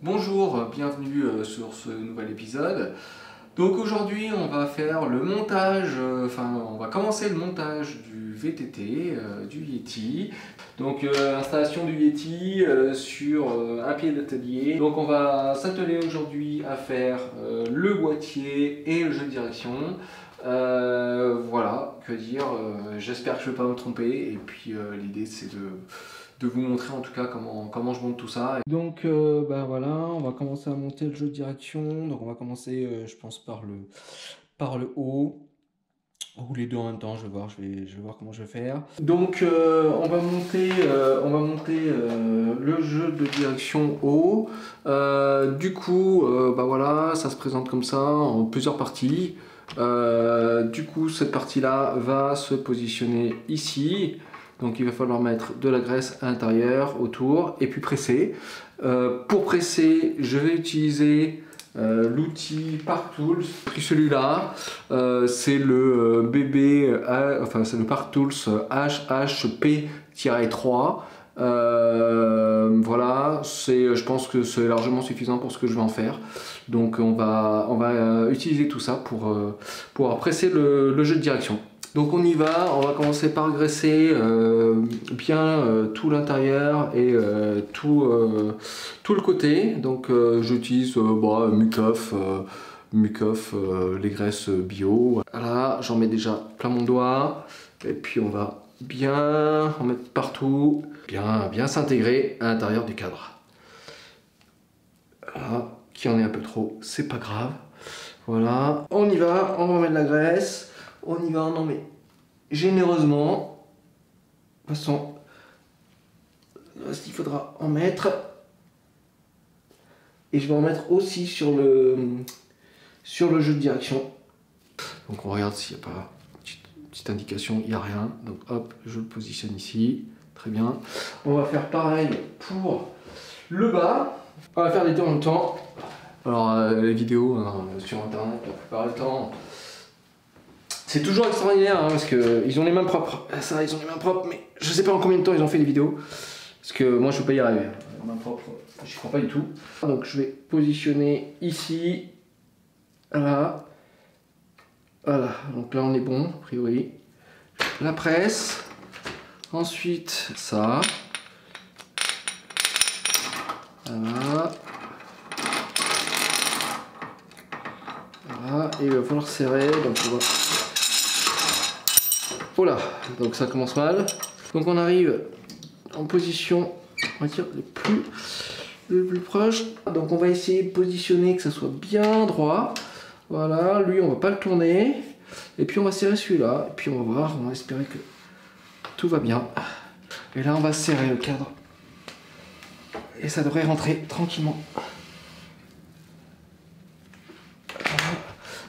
Bonjour, bienvenue sur ce nouvel épisode. Donc aujourd'hui on va faire le montage, on va commencer le montage du VTT, du Yeti. Donc installation du Yeti sur un pied d'atelier. Donc on va s'atteler aujourd'hui à faire le boîtier et le jeu de direction. Voilà, que dire, j'espère que je ne vais pas me tromper et puis l'idée c'est de vous montrer en tout cas comment je monte tout ça. Donc voilà, on va commencer à monter le jeu de direction. Donc on va commencer je pense par le haut ou les deux en même temps, je vais voir comment je vais faire. Donc on va monter le jeu de direction haut. Du coup voilà, ça se présente comme ça en plusieurs parties. Du coup cette partie là va se positionner ici. Donc il va falloir mettre de la graisse à l'intérieur, autour, et puis presser. Pour presser, je vais utiliser l'outil Parktools. J'ai pris celui-là, c'est le c'est le Parktools HHP-3. Voilà, je pense que c'est largement suffisant pour ce que je vais en faire. Donc on va utiliser tout ça pour pouvoir presser le jeu de direction. Donc on y va, on va commencer par graisser bien tout l'intérieur et tout le côté. Donc j'utilise Mucoff, les graisses bio. Voilà, j'en mets déjà plein mon doigt. Et puis on va bien en mettre partout, bien s'intégrer à l'intérieur du cadre. Voilà, qui en est un peu trop, c'est pas grave. Voilà, on y va, on va mettre de la graisse. On y va, on en met généreusement. De toute façon, il faudra en mettre. Et je vais en mettre aussi sur le jeu de direction. Donc on regarde s'il n'y a pas une petite indication, il n'y a rien. Donc hop, je le positionne ici. Très bien. On va faire pareil pour le bas. On va faire les deux en même temps. Alors les vidéos sur internet, la plupart du temps, c'est toujours extraordinaire parce qu'ils ont les mains propres. Ça, ils ont les mains propres, mais je sais pas en combien de temps ils ont fait les vidéos. Parce que moi je peux pas y arriver. Les mains propres, je crois pas du tout. Donc je vais positionner ici. Voilà. Voilà. Donc là on est bon, a priori. La presse. Ensuite ça. Voilà. Voilà. Et il va falloir serrer. Donc on va... Voilà, donc ça commence mal. Donc on arrive en position, on va dire, le plus proche. Donc on va essayer de positionner que ça soit bien droit. Voilà, lui on va pas le tourner. Et puis on va serrer celui-là. Et puis on va voir, on va espérer que tout va bien. Et là on va serrer le cadre. Et ça devrait rentrer tranquillement.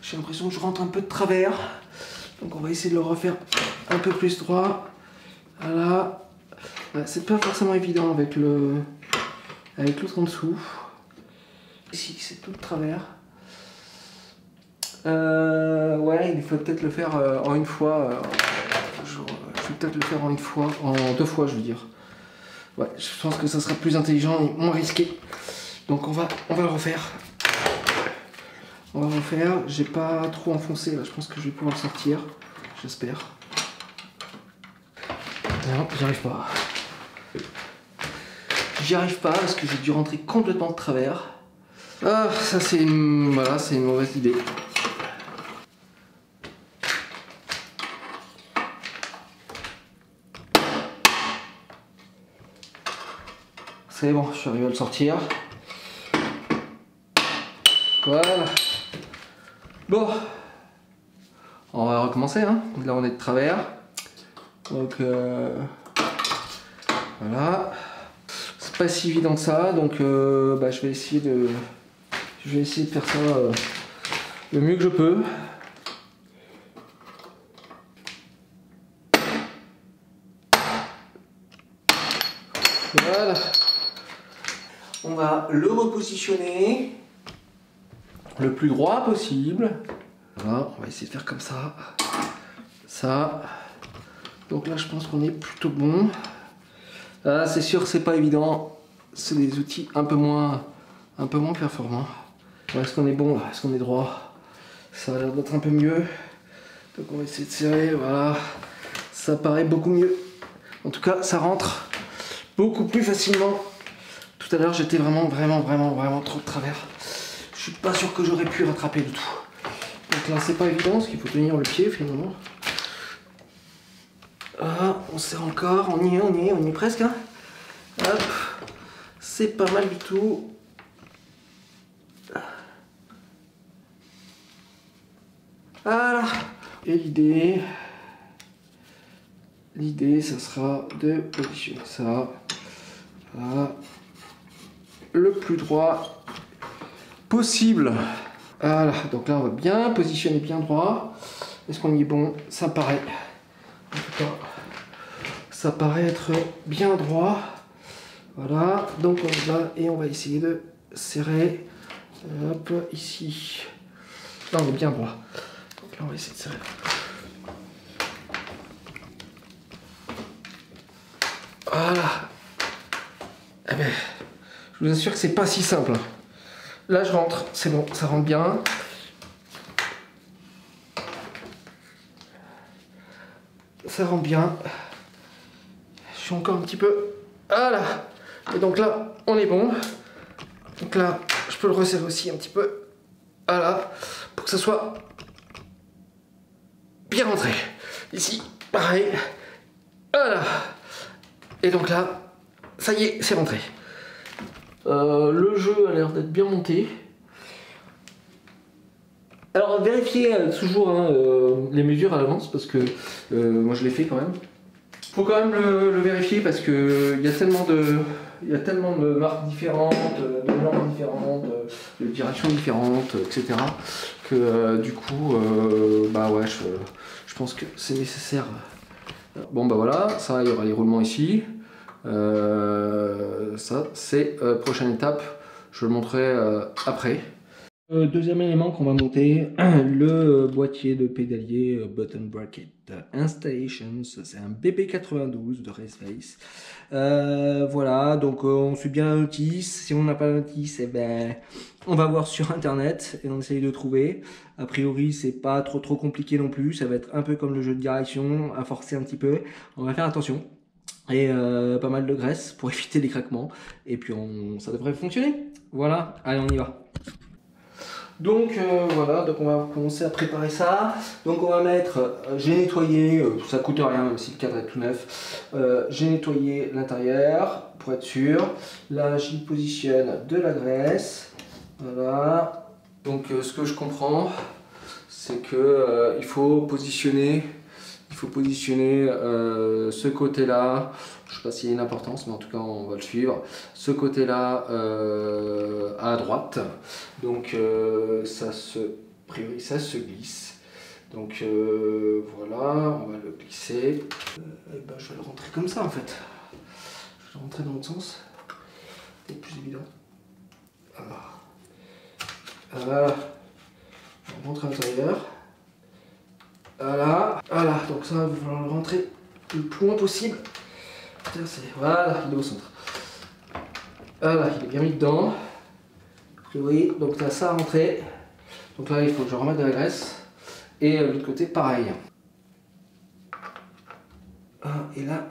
J'ai l'impression que je rentre un peu de travers. Donc on va essayer de le refaire un peu plus droit. Voilà. C'est pas forcément évident avec l'autre en dessous. Ici c'est tout de travers. Ouais, il faut peut-être le faire en une fois. Je vais peut-être le faire en une fois, en deux fois je veux dire. Ouais, je pense que ça sera plus intelligent et moins risqué. Donc on va le refaire. On va refaire. J'ai pas trop enfoncé là, je pense que je vais pouvoir le sortir. J'espère. Non, j'y arrive pas. J'y arrive pas parce que j'ai dû rentrer complètement de travers. Ah, ça c'est une mauvaise idée. C'est bon, je suis arrivé à le sortir. Voilà. Bon. On va recommencer, hein. Là on est de travers. Donc voilà. C'est pas si évident que ça, donc je vais essayer de faire ça le mieux que je peux. Voilà. On va le repositionner le plus droit possible. Voilà, on va essayer de faire comme ça. Ça. Donc là, je pense qu'on est plutôt bon. C'est sûr que c'est pas évident. C'est des outils un peu moins un peu moins performant. Est-ce qu'on est bon là? Est-ce qu'on est droit? Ça a l'air d'être un peu mieux. Donc on va essayer de serrer, voilà. Ça paraît beaucoup mieux. En tout cas, ça rentre beaucoup plus facilement. Tout à l'heure, j'étais vraiment trop de travers. Je suis pas sûr que j'aurais pu rattraper du tout. Donc là, c'est pas évident, parce qu'il faut tenir le pied finalement. Ah, on serre encore, on y est presque. Hein. Hop, c'est pas mal du tout. Voilà. Et l'idée, ça sera de positionner ça là, le plus droit possible. Voilà, donc là on va bien positionner bien droit. Est-ce qu'on y est bon? Ça paraît. En tout cas, ça paraît être bien droit. Voilà, donc on est là et on va essayer de serrer. Hop, ici. Là on est bien droit. Donc là on va essayer de serrer. Voilà. Eh ben, je vous assure que c'est pas si simple. Là je rentre, c'est bon, ça rentre bien. Ça rentre bien. Je suis encore un petit peu... Voilà. Et donc là, on est bon. Donc là, je peux le resserrer aussi un petit peu. Voilà. Pour que ça soit bien rentré. Ici, pareil. Voilà. Et donc là, ça y est, c'est rentré. Le jeu a l'air d'être bien monté. Alors vérifiez toujours hein, les mesures à l'avance parce que moi je l'ai fait quand même. Faut quand même le vérifier parce que il y a tellement de marques différentes, de normes différentes, de directions différentes, etc. que du coup bah ouais je pense que c'est nécessaire. Bon bah voilà, ça il y aura les roulements ici. Ça c'est prochaine étape, je le montrerai après. Deuxième élément qu'on va monter, le boîtier de pédalier Button Bracket Installations, c'est un BP92 de Raceface. Voilà, donc on suit bien la notice, si on n'a pas la notice, eh ben, on va voir sur internet et on essaye de trouver. A priori c'est pas trop compliqué non plus, ça va être un peu comme le jeu de direction, à forcer un petit peu, on va faire attention. Et pas mal de graisse pour éviter les craquements, et puis ça devrait fonctionner. Voilà, allez on y va. Donc voilà, donc on va commencer à préparer ça. Donc on va mettre, j'ai nettoyé, ça coûte rien même si le cadre est tout neuf. J'ai nettoyé l'intérieur pour être sûr. Là j'y positionne de la graisse. Voilà. Donc ce que je comprends, c'est que il faut positionner ce côté-là. Je ne sais pas s'il y a une importance, mais en tout cas on va le suivre. Ce côté-là à droite. Donc ça se glisse. Donc voilà, on va le glisser. Et ben, je vais le rentrer comme ça en fait. Je vais le rentrer dans l'autre sens. C'est plus évident. Voilà. On rentre à l'intérieur. Voilà, donc ça, il va falloir le rentrer le plus loin possible. Voilà, il est au centre. Voilà, il est bien mis dedans. Oui, donc tu as ça à rentrer. Donc là, il faut que je remette de la graisse. Et de l'autre côté, pareil. Et là,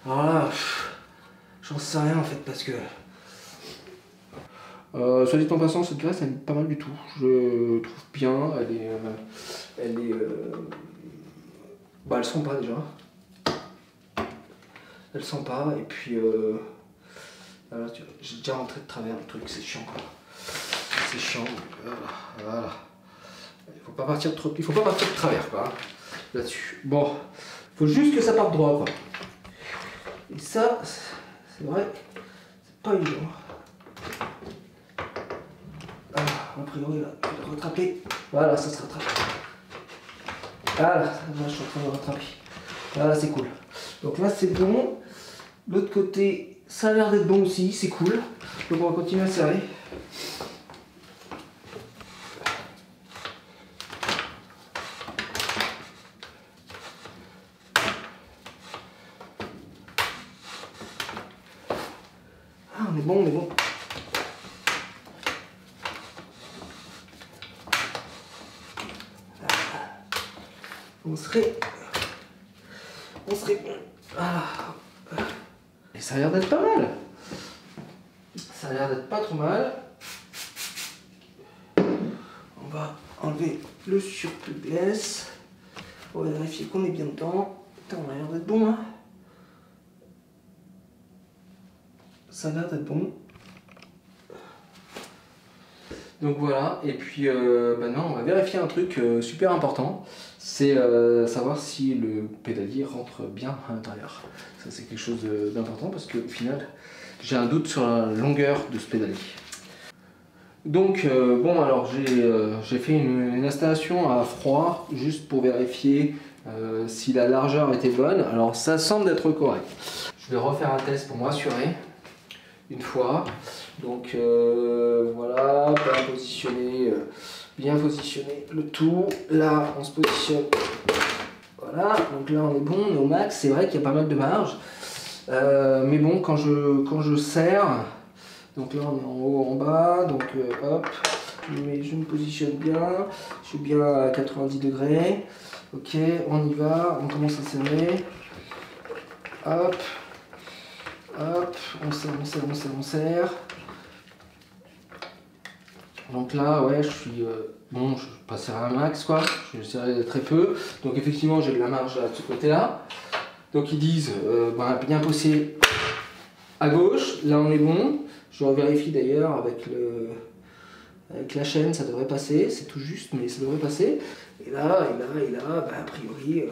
alors là, j'en sais rien en fait parce que... soit dit en passant, cette graisse, elle est pas mal du tout. Je trouve bien, bah, elle sent pas déjà. Elle sent pas, et puis j'ai déjà rentré de travers le truc, c'est chiant quoi. C'est chiant, voilà. Il faut pas partir de travers quoi, là-dessus. Bon, il faut juste que ça parte droit quoi. Et ça, c'est vrai, c'est pas évident. A priori là, je vais le rattraper. Voilà, ça se rattrape. Voilà, là je suis en train de le rattraper. Voilà, c'est cool. Donc là c'est bon. L'autre côté, ça a l'air d'être bon aussi, c'est cool. Donc on va continuer à serrer. On est bon, on est bon. on serait bon. Ah. Et ça a l'air d'être pas mal. Ça a l'air d'être pas trop mal. On va enlever le surplus de laisse. On va vérifier qu'on est bien dedans. Putain, on a l'air d'être bon, hein. Ça a l'air d'être bon. Donc voilà, et puis maintenant on va vérifier un truc super important, c'est savoir si le pédalier rentre bien à l'intérieur. Ça c'est quelque chose d'important parce qu'au final j'ai un doute sur la longueur de ce pédalier. Donc bon, alors j'ai fait une installation à froid juste pour vérifier si la largeur était bonne. Alors ça semble être correct. Je vais refaire un test pour me rassurer une fois. Donc voilà, bien positionner le tout. Là on se positionne, voilà, donc là on est bon, on est au max. C'est vrai qu'il y a pas mal de marge, mais bon, quand je serre, donc là on est en haut, en bas, donc hop, mais je me positionne bien, je suis bien à 90 degrés. Ok, on y va, on commence à serrer, hop, hop, on serre. Donc là, ouais, je suis bon, je vais pas serrer un max, quoi. Je vais serrer très peu. Donc effectivement, j'ai de la marge de ce côté-là. Donc ils disent bien pousser à gauche. Là, on est bon. Je revérifie d'ailleurs avec la chaîne, ça devrait passer. C'est tout juste, mais ça devrait passer. Et là, a priori,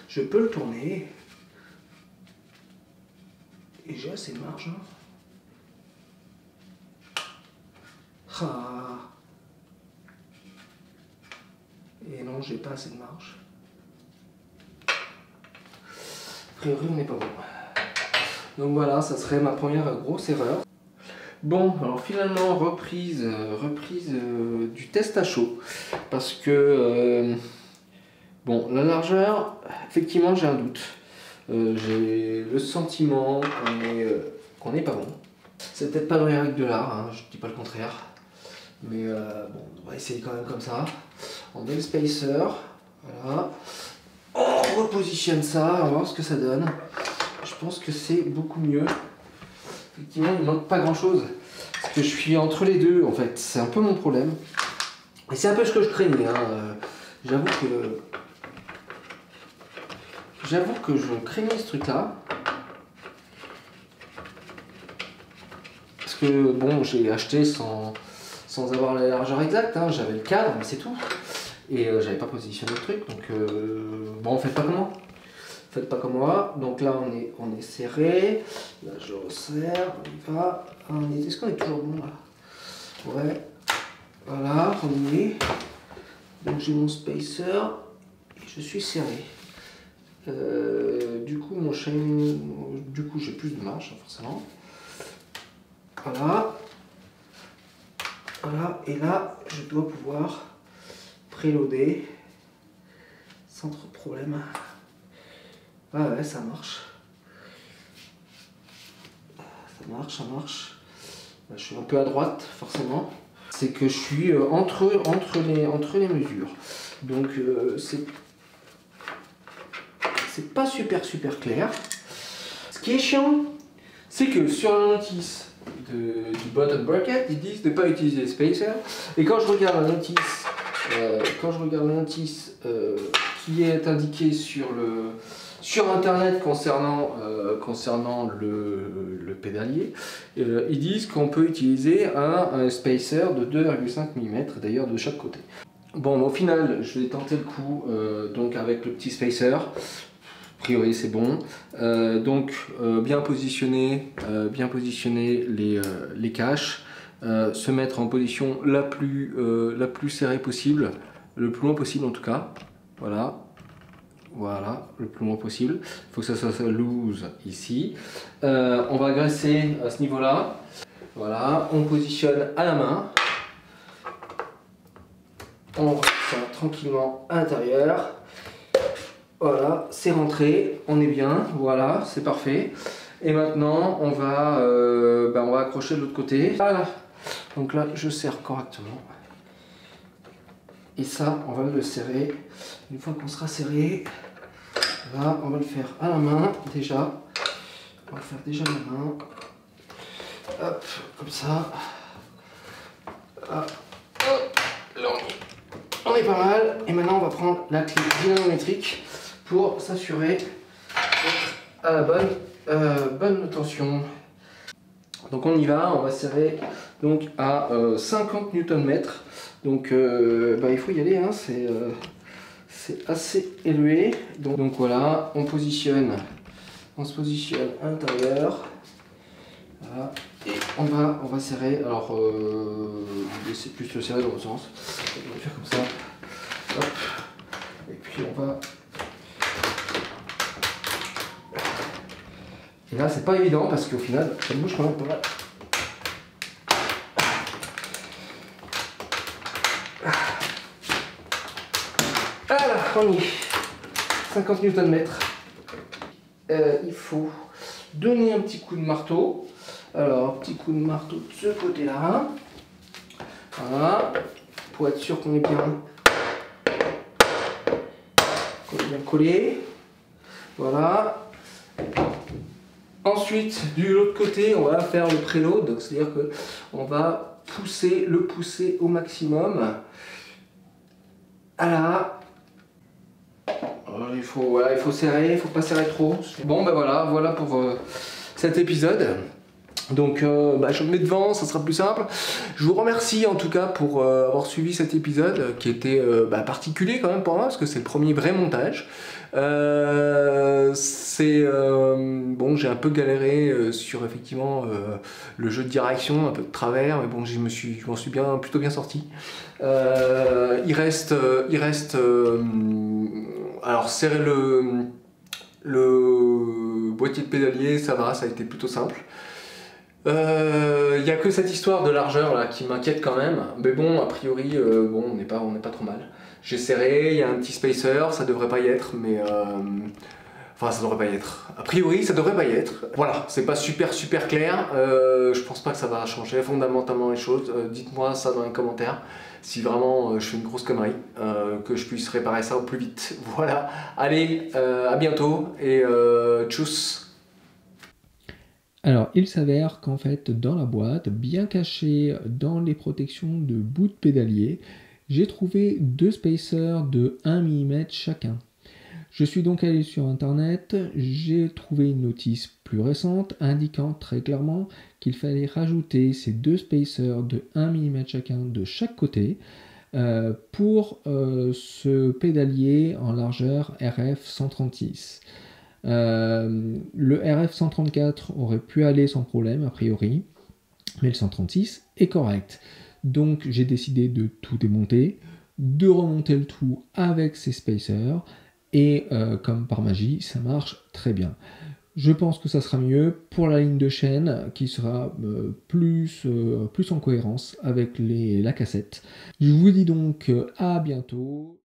je peux le tourner. Et j'ai assez de marge. Hein. Ah. Et non, j'ai pas assez de marge. A priori, on n'est pas bon. Donc voilà, ça serait ma première grosse erreur. Bon, alors finalement, reprise du test à chaud. Parce que, bon, la largeur, effectivement, j'ai un doute. J'ai le sentiment qu'on n'est pas bon. C'est peut-être pas dans les règles de l'art, hein, je dis pas le contraire. Mais bon, on va essayer quand même comme ça. On met le spacer, voilà. On repositionne ça, on va voir ce que ça donne. Je pense que c'est beaucoup mieux. Effectivement, il ne manque pas grand chose. Parce que je suis entre les deux, en fait. C'est un peu mon problème. Et c'est un peu ce que je craignais. Hein. J'avoue que je craignais ce truc-là. Parce que, bon, j'ai acheté sans avoir la largeur exacte, hein. J'avais le cadre, mais c'est tout. Et j'avais pas positionné le truc, donc bon, faites pas comme moi. Faites pas comme moi. Donc là, on est serré. Là, je resserre, on y va. Est-ce qu'on est toujours bon là? Ouais. Voilà, on y est. Donc j'ai mon spacer et je suis serré. Du coup, j'ai plus de marge, forcément. Voilà. Voilà, et là, je dois pouvoir préloader sans trop de problème. Ah ouais, ça marche. Ça marche. Je suis un peu à droite, forcément. C'est que je suis entre les mesures. Donc, c'est pas super clair. Ce qui est chiant, c'est que sur la notice du bottom bracket, ils disent de ne pas utiliser le spacer. Et quand je regarde la notice, qui est indiquée sur internet concernant le pédalier, ils disent qu'on peut utiliser un spacer de 2,5 mm d'ailleurs de chaque côté. Bon, au final, je vais tenter le coup donc avec le petit spacer. A priori c'est bon, donc bien positionner les caches, se mettre en position la plus serrée possible, le plus loin possible en tout cas, voilà, le plus loin possible, il faut que ça soit loose ici, on va graisser à ce niveau là, voilà, on positionne à la main, on ressort tranquillement à l'intérieur. Voilà, c'est rentré, on est bien, voilà, c'est parfait. Et maintenant, on va accrocher de l'autre côté. Voilà, donc là, je serre correctement. Et ça, on va le serrer. Une fois qu'on sera serré, là, on va le faire à la main déjà. On va le faire déjà à la main. Hop, comme ça. Là, hop, là on est pas mal. Et maintenant, on va prendre la clé dynamométrique pour s'assurer d'être à la bonne tension. Donc on y va, on va serrer donc à 50 Nm. Donc il faut y aller, hein, c'est assez élevé. Donc voilà, on se positionne à l'intérieur. Voilà. Et on va serrer. Alors c'est plus le serrer dans le sens. On va faire comme ça. Hop. Et puis on va. Et là c'est pas évident parce qu'au final ça bouge quand même pas mal. Voilà, on y est. 50 Nm. Il faut donner un petit coup de marteau. Alors, petit coup de marteau de ce côté-là. Voilà. Pour être sûr qu'on est bien collé. Voilà. Ensuite, de l'autre côté, on va faire le préload. C'est-à-dire qu'on va le pousser au maximum. Voilà. Il faut serrer, il ne faut pas serrer trop. Bon, ben voilà pour cet épisode. Donc je me mets devant, ça sera plus simple. Je vous remercie en tout cas pour avoir suivi cet épisode qui était particulier quand même pour moi parce que c'est le premier vrai montage. J'ai un peu galéré sur effectivement le jeu de direction, un peu de travers, mais bon je m'en suis plutôt bien sorti. Il reste alors serrer le boîtier de pédalier, ça va, ça a été plutôt simple. Il n'y a que cette histoire de largeur là qui m'inquiète quand même, mais bon, a priori, on n'est pas trop mal. J'ai serré, il y a un petit spacer, ça devrait pas y être, mais enfin ça devrait pas y être. A priori, ça devrait pas y être. Voilà, c'est pas super clair. Je pense pas que ça va changer fondamentalement les choses. Dites-moi ça dans les commentaires si vraiment je fais une grosse connerie, que je puisse réparer ça au plus vite. Voilà, allez, à bientôt et tchuss. Alors, il s'avère qu'en fait, dans la boîte, bien caché dans les protections de bout de pédalier, j'ai trouvé deux spacers de 1 mm chacun. Je suis donc allé sur internet, j'ai trouvé une notice plus récente indiquant très clairement qu'il fallait rajouter ces deux spacers de 1 mm chacun de chaque côté pour ce pédalier en largeur RF 136. Le RF 134 aurait pu aller sans problème a priori, mais le 136 est correct. Donc j'ai décidé de tout démonter, de remonter le tout avec ces spacers, et comme par magie, ça marche très bien. Je pense que ça sera mieux pour la ligne de chaîne qui sera plus en cohérence avec la cassette. Je vous dis donc à bientôt.